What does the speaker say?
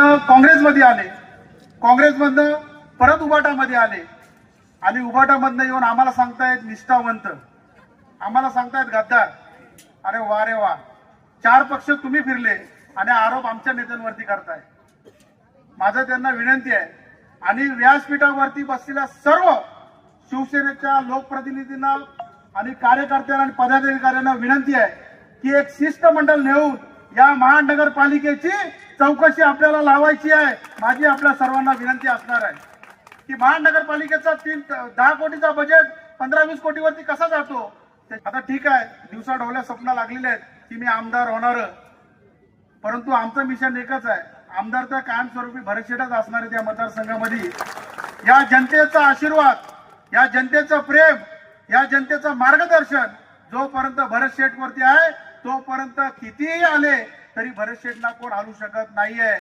काँग्रेसमधनं काँग्रेसमध्ये आले, काँग्रेसमधनं परत उभाटामध्ये आले आणि उभाटामधनं येऊन आम्हाला सांगतायत निष्ठावंत, आम्हाला सांगतायत गद्दार. अरे वा रे वा, 4 पक्ष तुम्ही फिरले आणि आरोप आमच्या नेत्यांवरती करताय. माझं त्यांना विनंती आहे आणि व्यासपीठावरती बसलेल्या सर्व शिवसेनेच्या लोकप्रतिनिधींना आणि कार्यकर्त्यांना आणि पदाधिकाऱ्यांना विनंती आहे की एक शिष्टमंडळ नेऊन या महानगरपालिकेची चौकशी आपल्याला लावायची आहे. माझी आपल्या सर्वांना विनंती असणार आहे की महानगरपालिकेचा 10 कोटीचा बजेट 15-20 कोटीवरती कसा जातो. आता ठीक आहे, दिवसा ढवल्या स्वप्न लागलेले आहेत की मी आमदार होणार, परंतु आमचं मिशन एकच आहे, आमदार तर कायमस्वरूपी भरतशेठच असणार आहे त्या मतदारसंघामध्ये. या जनतेचा आशीर्वाद, या जनतेचं प्रेम, या जनतेचं मार्गदर्शन जोपर्यंत भरतशेठ वरती आहे तोपर्यंत कितीही आले तरी भरतशेठला कोण हलवू शकत नाहीये.